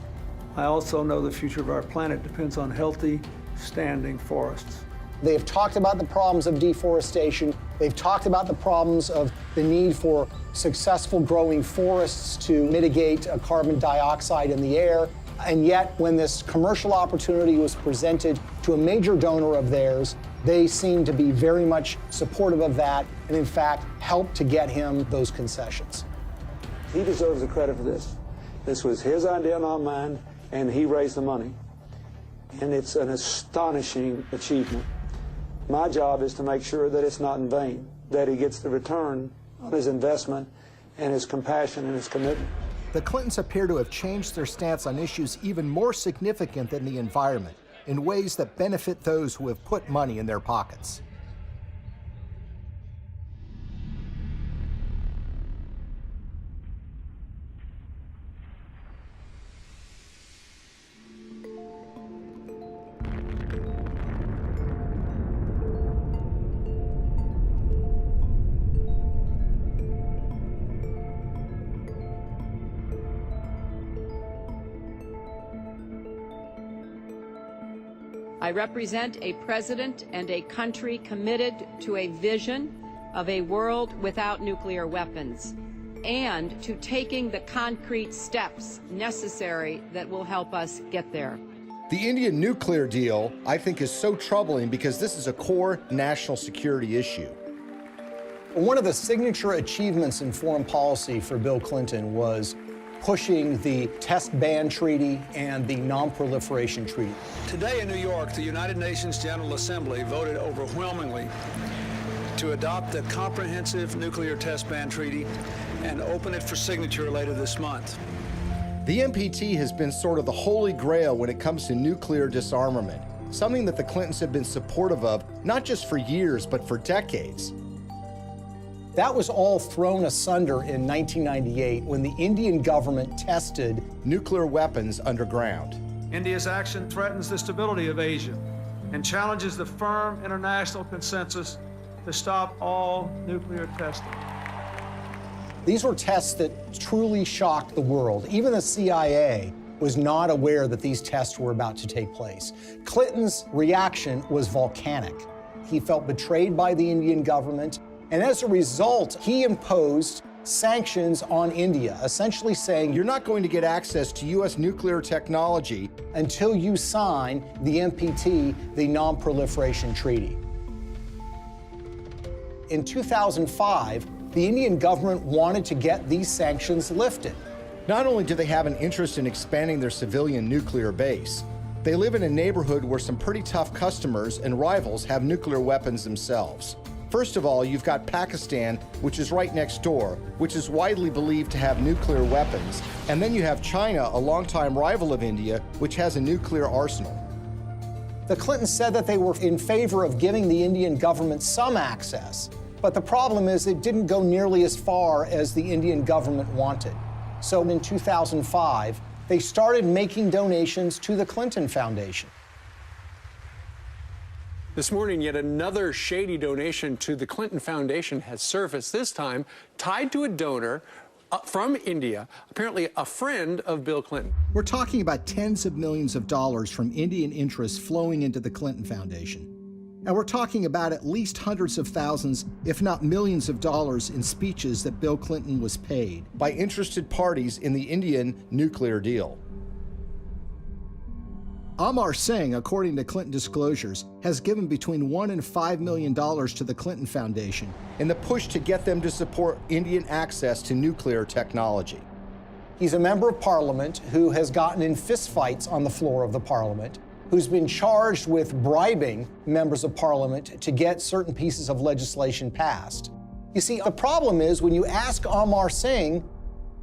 I also know the future of our planet depends on healthy, standing forests. They have talked about the problems of deforestation. They've talked about the problems of the need for successful growing forests to mitigate carbon dioxide in the air. And yet, when this commercial opportunity was presented to a major donor of theirs, they seemed to be very much supportive of that and, in fact, helped to get him those concessions. He deserves the credit for this. This was his idea, not mine, and he raised the money. And it's an astonishing achievement. My job is to make sure that it's not in vain, that he gets the return on his investment and his compassion and his commitment. The Clintons appear to have changed their stance on issues even more significant than the environment, in ways that benefit those who have put money in their pockets. I represent a president and a country committed to a vision of a world without nuclear weapons and to taking the concrete steps necessary that will help us get there. The Indian nuclear deal, I think, is so troubling because this is a core national security issue. One of the signature achievements in foreign policy for Bill Clinton was pushing the Test Ban Treaty and the Non-Proliferation Treaty. Today in New York, the United Nations General Assembly voted overwhelmingly to adopt the Comprehensive Nuclear Test Ban Treaty and open it for signature later this month. The NPT has been sort of the holy grail when it comes to nuclear disarmament, something that the Clintons have been supportive of, not just for years, but for decades. That was all thrown asunder in 1998 when the Indian government tested nuclear weapons underground. India's action threatens the stability of Asia and challenges the firm international consensus to stop all nuclear testing. These were tests that truly shocked the world. Even the CIA was not aware that these tests were about to take place. Clinton's reaction was volcanic. He felt betrayed by the Indian government, and as a result, he imposed sanctions on India, essentially saying, you're not going to get access to U.S. nuclear technology until you sign the NPT, the Non-Proliferation Treaty. In 2005, the Indian government wanted to get these sanctions lifted. Not only do they have an interest in expanding their civilian nuclear base, they live in a neighborhood where some pretty tough customers and rivals have nuclear weapons themselves. First of all, you've got Pakistan, which is right next door, which is widely believed to have nuclear weapons. And then you have China, a longtime rival of India, which has a nuclear arsenal. The Clintons said that they were in favor of giving the Indian government some access, but the problem is it didn't go nearly as far as the Indian government wanted. So in 2005, they started making donations to the Clinton Foundation. This morning, yet another shady donation to the Clinton Foundation has surfaced, this time tied to a donor from India, apparently a friend of Bill Clinton. We're talking about tens of millions of dollars from Indian interests flowing into the Clinton Foundation. And we're talking about at least hundreds of thousands, if not millions of dollars in speeches that Bill Clinton was paid by interested parties in the Indian nuclear deal. Amar Singh, according to Clinton disclosures, has given between $1 and $5 million to the Clinton Foundation in the push to get them to support Indian access to nuclear technology. He's a member of parliament who has gotten in fistfights on the floor of the parliament, who's been charged with bribing members of parliament to get certain pieces of legislation passed. You see, the problem is when you ask Amar Singh,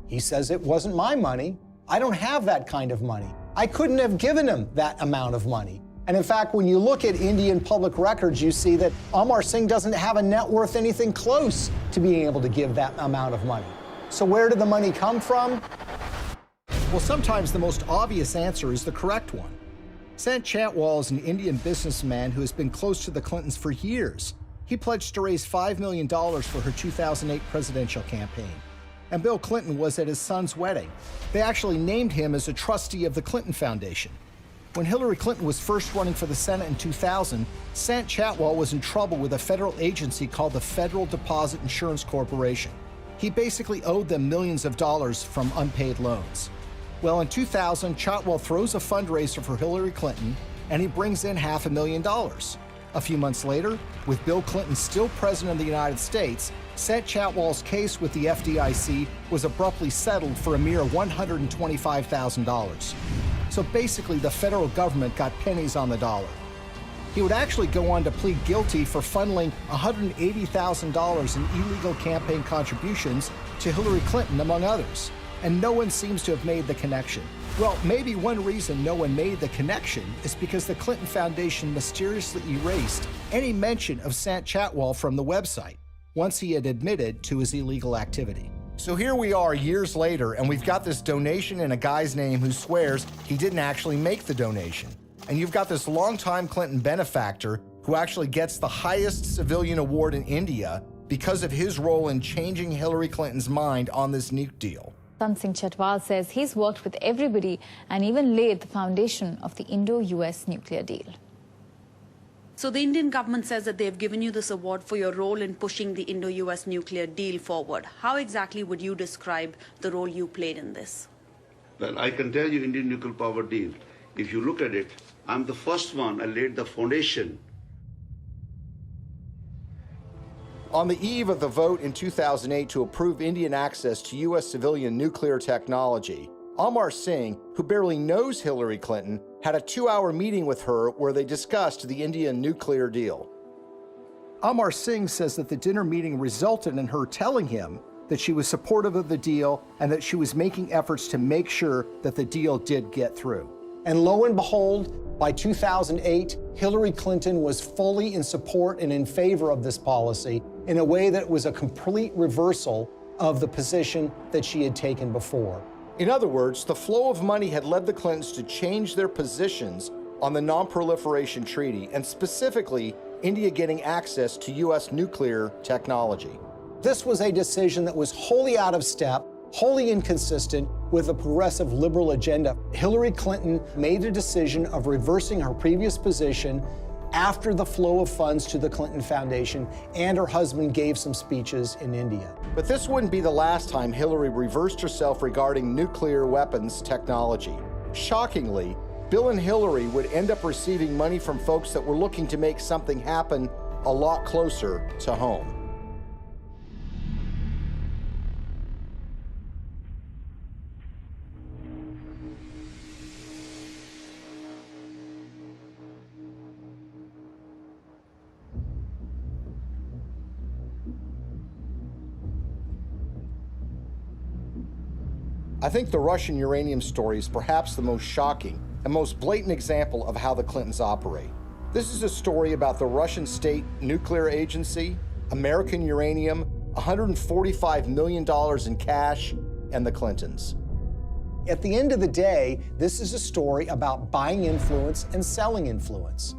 he says it wasn't my money. I don't have that kind of money. I couldn't have given him that amount of money. And in fact, when you look at Indian public records, you see that Amar Singh doesn't have a net worth anything close to being able to give that amount of money. So where did the money come from? Well, sometimes the most obvious answer is the correct one. Sant Chantwal is an Indian businessman who has been close to the Clintons for years. He pledged to raise $5 million for her 2008 presidential campaign. And Bill Clinton was at his son's wedding. They actually named him as a trustee of the Clinton Foundation. When Hillary Clinton was first running for the Senate in 2000, Sant Chantwal was in trouble with a federal agency called the Federal Deposit Insurance Corporation. He basically owed them millions of dollars from unpaid loans. Well, in 2000, Chantwal throws a fundraiser for Hillary Clinton, and he brings in $500,000. A few months later, with Bill Clinton still president of the United States, Sant Chantwal's case with the FDIC was abruptly settled for a mere $125,000. So basically, the federal government got pennies on the dollar. He would actually go on to plead guilty for funneling $180,000 in illegal campaign contributions to Hillary Clinton, among others. And no one seems to have made the connection. Well, maybe one reason no one made the connection is because the Clinton Foundation mysteriously erased any mention of Sant Chantwal from the website once he had admitted to his illegal activity. So here we are years later, and we've got this donation in a guy's name who swears he didn't actually make the donation. And you've got this longtime Clinton benefactor who actually gets the highest civilian award in India because of his role in changing Hillary Clinton's mind on this nuke deal. Sant Chantwal says he's worked with everybody and even laid the foundation of the Indo-US nuclear deal. So the Indian government says that they've given you this award for your role in pushing the Indo-US nuclear deal forward. How exactly would you describe the role you played in this? Well, I can tell you Indian nuclear power deal. If you look at it, I'm the first one. I laid the foundation. On the eve of the vote in 2008 to approve Indian access to U.S. civilian nuclear technology, Amar Singh, who barely knows Hillary Clinton, had a 2-hour meeting with her where they discussed the Indian nuclear deal. Amar Singh says that the dinner meeting resulted in her telling him that she was supportive of the deal and that she was making efforts to make sure that the deal did get through. And lo and behold, by 2008, Hillary Clinton was fully in support and in favor of this policy in a way that was a complete reversal of the position that she had taken before. In other words, the flow of money had led the Clintons to change their positions on the Non-Proliferation Treaty, and specifically, India getting access to U.S. nuclear technology. This was a decision that was wholly out of step, wholly inconsistent with a progressive liberal agenda. Hillary Clinton made a decision of reversing her previous position after the flow of funds to the Clinton Foundation, and her husband gave some speeches in India. But this wouldn't be the last time Hillary reversed herself regarding nuclear weapons technology. Shockingly, Bill and Hillary would end up receiving money from folks that were looking to make something happen a lot closer to home. I think the Russian uranium story is perhaps the most shocking and most blatant example of how the Clintons operate. This is a story about the Russian State Nuclear Agency, American uranium, $145 million in cash, and the Clintons. At the end of the day, this is a story about buying influence and selling influence.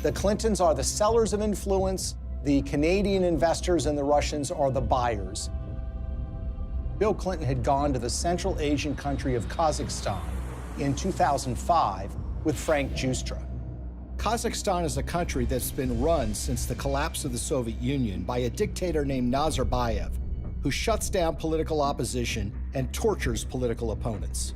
The Clintons are the sellers of influence, the Canadian investors and the Russians are the buyers. Bill Clinton had gone to the Central Asian country of Kazakhstan in 2005 with Frank Giustra. Kazakhstan is a country that's been run since the collapse of the Soviet Union by a dictator named Nazarbayev, who shuts down political opposition and tortures political opponents.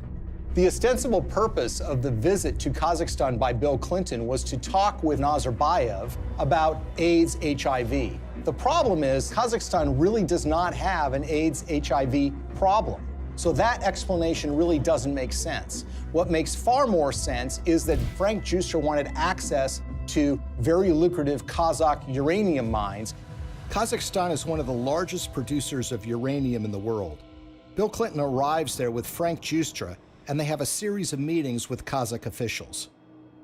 The ostensible purpose of the visit to Kazakhstan by Bill Clinton was to talk with Nazarbayev about AIDS, HIV. The problem is Kazakhstan really does not have an AIDS, HIV problem. So that explanation really doesn't make sense. What makes far more sense is that Frank Giustra wanted access to very lucrative Kazakh uranium mines. Kazakhstan is one of the largest producers of uranium in the world. Bill Clinton arrives there with Frank Giustra, and they have a series of meetings with Kazakh officials.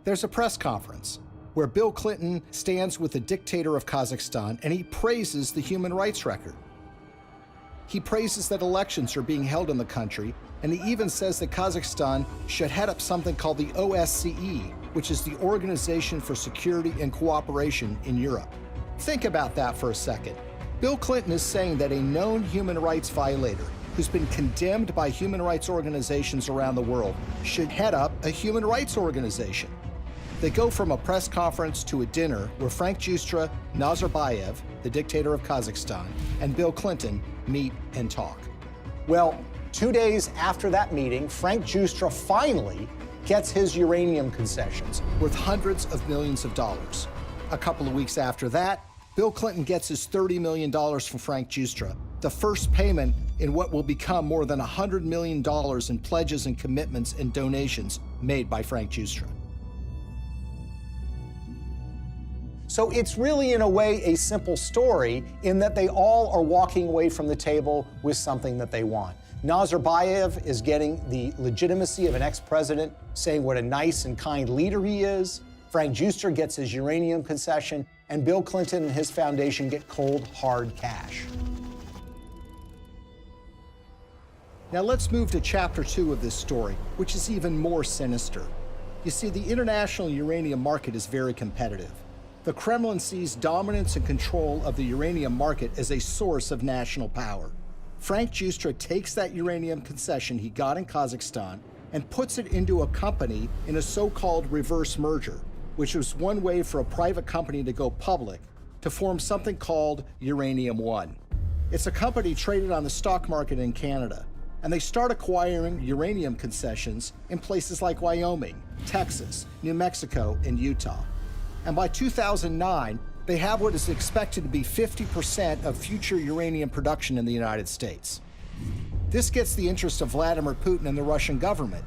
There's a press conference where Bill Clinton stands with the dictator of Kazakhstan and he praises the human rights record. He praises that elections are being held in the country, and he even says that Kazakhstan should head up something called the OSCE, which is the Organization for Security and Cooperation in Europe. Think about that for a second. Bill Clinton is saying that a known human rights violator who's been condemned by human rights organizations around the world should head up a human rights organization. They go from a press conference to a dinner where Frank Giustra, Nazarbayev, the dictator of Kazakhstan, and Bill Clinton meet and talk. Well, 2 days after that meeting, Frank Giustra finally gets his uranium concessions. Worth hundreds of millions of dollars. A couple of weeks after that, Bill Clinton gets his $30 million from Frank Giustra, the first payment in what will become more than $100 million in pledges and commitments and donations made by Frank Giustra. So it's really, in a way, a simple story in that they all are walking away from the table with something that they want. Nazarbayev is getting the legitimacy of an ex-president, saying what a nice and kind leader he is. Frank Giustra gets his uranium concession, and Bill Clinton and his foundation get cold, hard cash. Now let's move to chapter 2 of this story, which is even more sinister. You see, the international uranium market is very competitive. The Kremlin sees dominance and control of the uranium market as a source of national power. Frank Giustra takes that uranium concession he got in Kazakhstan and puts it into a company in a so-called reverse merger, which was one way for a private company to go public to form something called Uranium One. It's a company traded on the stock market in Canada, and they start acquiring uranium concessions in places like Wyoming, Texas, New Mexico, and Utah. And by 2009, they have what is expected to be 50% of future uranium production in the United States. This gets the interest of Vladimir Putin and the Russian government.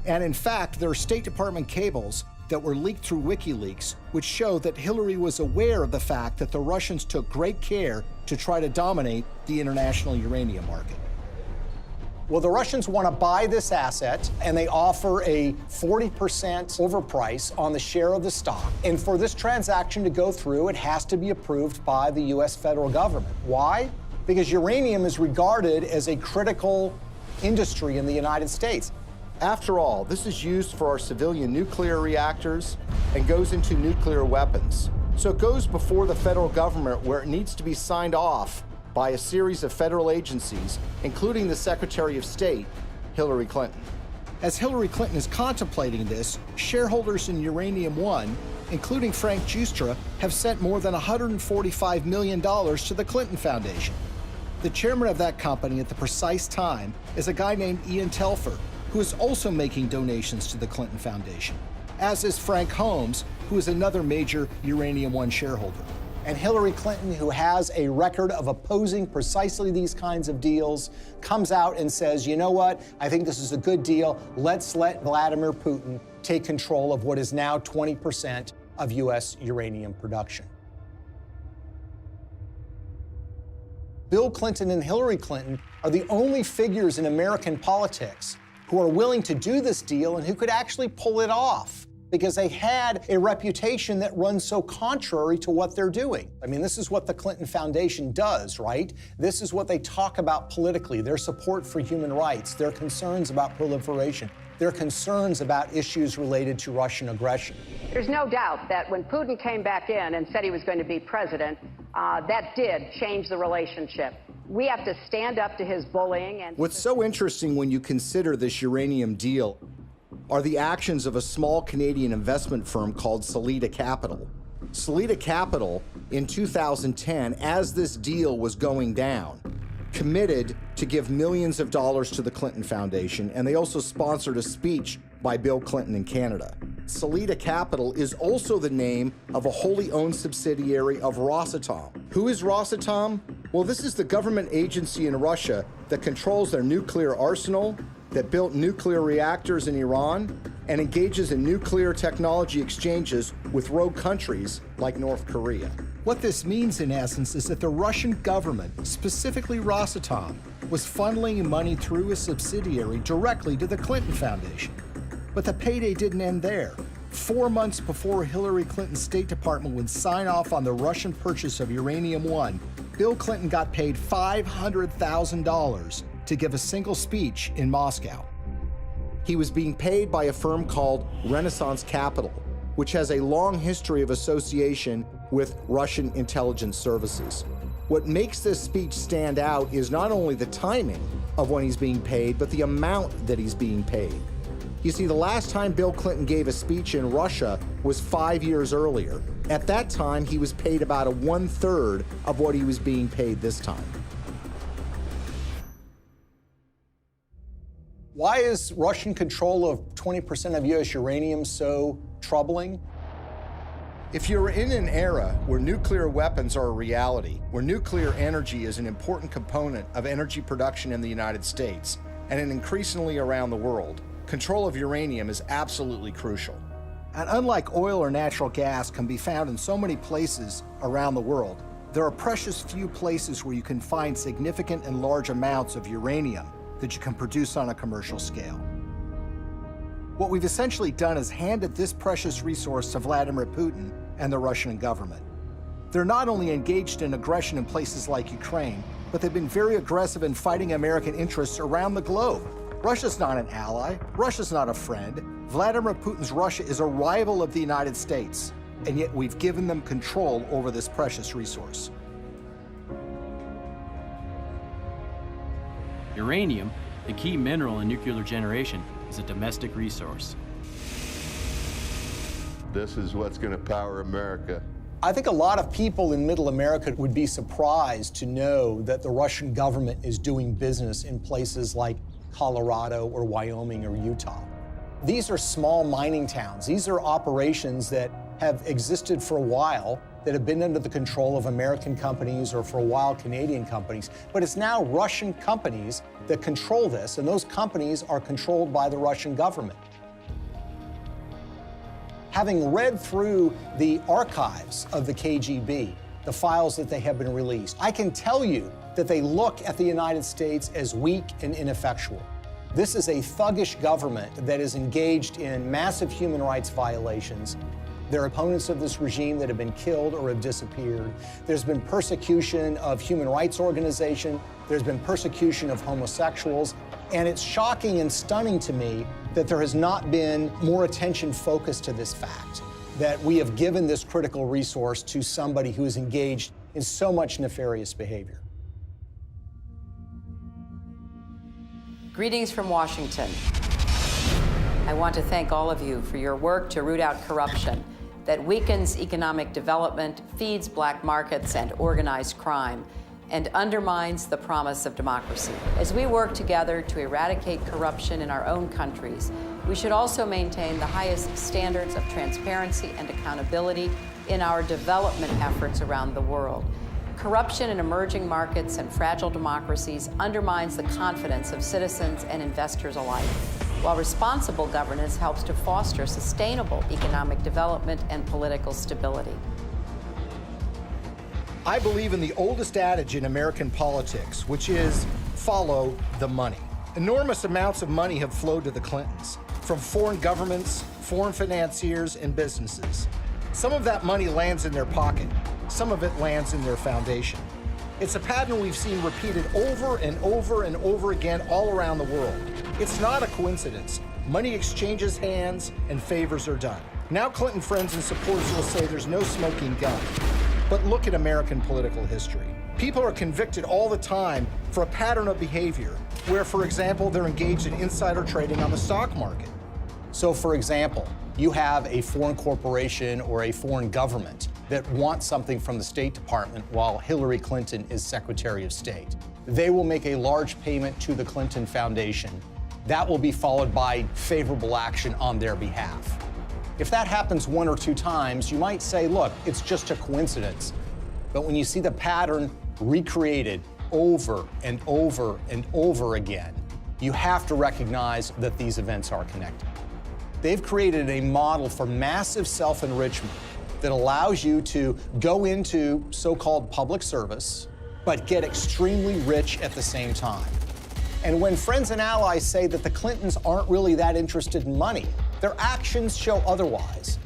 And in fact, there are State Department cables that were leaked through WikiLeaks, which show that Hillary was aware of the fact that the Russians took great care to try to dominate the international uranium market. Well, the Russians want to buy this asset, and they offer a 40% overprice on the share of the stock. And for this transaction to go through, it has to be approved by the U.S. federal government. Why? Because uranium is regarded as a critical industry in the United States. After all, this is used for our civilian nuclear reactors and goes into nuclear weapons. So it goes before the federal government, where it needs to be signed off by a series of federal agencies, including the Secretary of State, Hillary Clinton. As Hillary Clinton is contemplating this, shareholders in Uranium One, including Frank Giustra, have sent more than $145 million to the Clinton Foundation. The chairman of that company at the precise time is a guy named Ian Telfer, who is also making donations to the Clinton Foundation, as is Frank Holmes, who is another major Uranium One shareholder. And Hillary Clinton, who has a record of opposing precisely these kinds of deals, comes out and says, you know what, I think this is a good deal. Let's let Vladimir Putin take control of what is now 20% of U.S. uranium production. Bill Clinton and Hillary Clinton are the only figures in American politics who are willing to do this deal and who could actually pull it off. because they had a reputation that runs so contrary to what they're doing. I mean, this is what the Clinton Foundation does, right? This is what they talk about politically, their support for human rights, their concerns about proliferation, their concerns about issues related to Russian aggression. There's no doubt that when Putin came back in and said he was going to be president, that did change the relationship. We have to stand up to his bullying. And what's so interesting when you consider this uranium deal are the actions of a small Canadian investment firm called Salida Capital. Salida Capital, in 2010, as this deal was going down, committed to give millions of dollars to the Clinton Foundation, and they also sponsored a speech by Bill Clinton in Canada. Salida Capital is also the name of a wholly owned subsidiary of Rosatom. Who is Rosatom? Well, this is the government agency in Russia that controls their nuclear arsenal, that built nuclear reactors in Iran, and engages in nuclear technology exchanges with rogue countries like North Korea. What this means, in essence, is that the Russian government, specifically Rosatom, was funneling money through a subsidiary directly to the Clinton Foundation. But the payday didn't end there. 4 months before Hillary Clinton's State Department would sign off on the Russian purchase of uranium-1, Bill Clinton got paid $500,000 to give a single speech in Moscow. He was being paid by a firm called Renaissance Capital, which has a long history of association with Russian intelligence services. What makes this speech stand out is not only the timing of when he's being paid, but the amount that he's being paid. You see, the last time Bill Clinton gave a speech in Russia was 5 years earlier. At that time, he was paid about 1/3 of what he was being paid this time. Why is Russian control of 20% of U.S. uranium so troubling? If you're in an era where nuclear weapons are a reality, where nuclear energy is an important component of energy production in the United States, and increasingly around the world, control of uranium is absolutely crucial. And unlike oil or natural gas can be found in so many places around the world, there are precious few places where you can find significant and large amounts of uranium that you can produce on a commercial scale. What we've essentially done is handed this precious resource to Vladimir Putin and the Russian government. They're not only engaged in aggression in places like Ukraine, but they've been very aggressive in fighting American interests around the globe. Russia's not an ally. Russia's not a friend. Vladimir Putin's Russia is a rival of the United States, and yet we've given them control over this precious resource. Uranium, the key mineral in nuclear generation, is a domestic resource. This is what's going to power America. I think a lot of people in Middle America would be surprised to know that the Russian government is doing business in places like Colorado or Wyoming or Utah. These are small mining towns. These are operations that have existed for a while, that have been under the control of American companies or for a while Canadian companies. But it's now Russian companies that control this, and those companies are controlled by the Russian government. Having read through the archives of the KGB, the files that they have been released, I can tell you that they look at the United States as weak and ineffectual. This is a thuggish government that is engaged in massive human rights violations. There are opponents of this regime that have been killed or have disappeared. There's been persecution of human rights organizations. There's been persecution of homosexuals. And it's shocking and stunning to me that there has not been more attention focused to this fact, that we have given this critical resource to somebody who is engaged in so much nefarious behavior. Greetings from Washington. I want to thank all of you for your work to root out corruption that weakens economic development, feeds black markets and organized crime, and undermines the promise of democracy. As we work together to eradicate corruption in our own countries, we should also maintain the highest standards of transparency and accountability in our development efforts around the world. Corruption in emerging markets and fragile democracies undermines the confidence of citizens and investors alike, while responsible governance helps to foster sustainable economic development and political stability. I believe in the oldest adage in American politics, which is follow the money. Enormous amounts of money have flowed to the Clintons. from foreign governments, foreign financiers, and businesses. Some of that money lands in their pocket. Some of it lands in their foundation. It's a pattern we've seen repeated over and over and over again all around the world. It's not a coincidence. Money exchanges hands and favors are done. Now Clinton friends and supporters will say there's no smoking gun. But look at American political history. People are convicted all the time for a pattern of behavior where, for example, they're engaged in insider trading on the stock market. So, for example, you have a foreign corporation or a foreign government that wants something from the State Department while Hillary Clinton is Secretary of State. They will make a large payment to the Clinton Foundation. That will be followed by favorable action on their behalf. If that happens one or two times, you might say, look, it's just a coincidence. But when you see the pattern recreated over and over and over again, you have to recognize that these events are connected. They've created a model for massive self-enrichment that allows you to go into so-called public service, but get extremely rich at the same time. And when friends and allies say that the Clintons aren't really that interested in money, their actions show otherwise.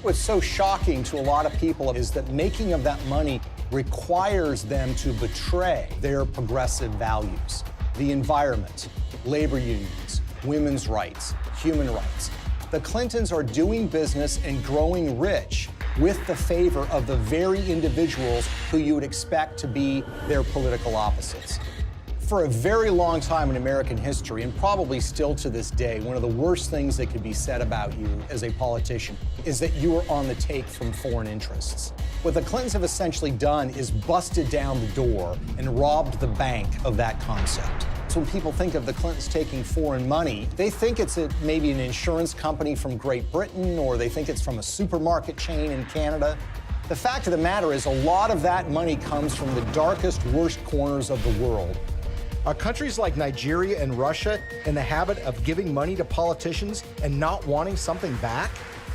What's so shocking to a lot of people is that making of that money requires them to betray their progressive values, the environment, labor unions, women's rights, human rights. The Clintons are doing business and growing rich with the favor of the very individuals who you would expect to be their political opposites. For a very long time in American history, and probably still to this day, one of the worst things that could be said about you as a politician is that you are on the take from foreign interests. What the Clintons have essentially done is busted down the door and robbed the bank of that concept. So when people think of the Clintons taking foreign money, they think it's maybe an insurance company from Great Britain, or they think it's from a supermarket chain in Canada. The fact of the matter is a lot of that money comes from the darkest, worst corners of the world. Are countries like Nigeria and Russia in the habit of giving money to politicians and not wanting something back?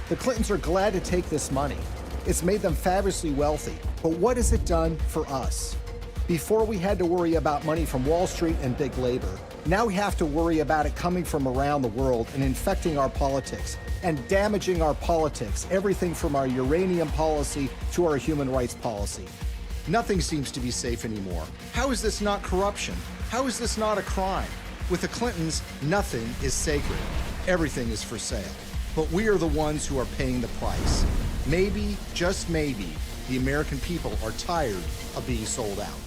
The Clintons are glad to take this money. It's made them fabulously wealthy. But what has it done for us? Before we had to worry about money from Wall Street and big labor. Now we have to worry about it coming from around the world and infecting our politics and damaging our politics, everything from our uranium policy to our human rights policy. Nothing seems to be safe anymore. How is this not corruption? How is this not a crime? With the Clintons, nothing is sacred. Everything is for sale. But we are the ones who are paying the price. Maybe, just maybe, the American people are tired of being sold out.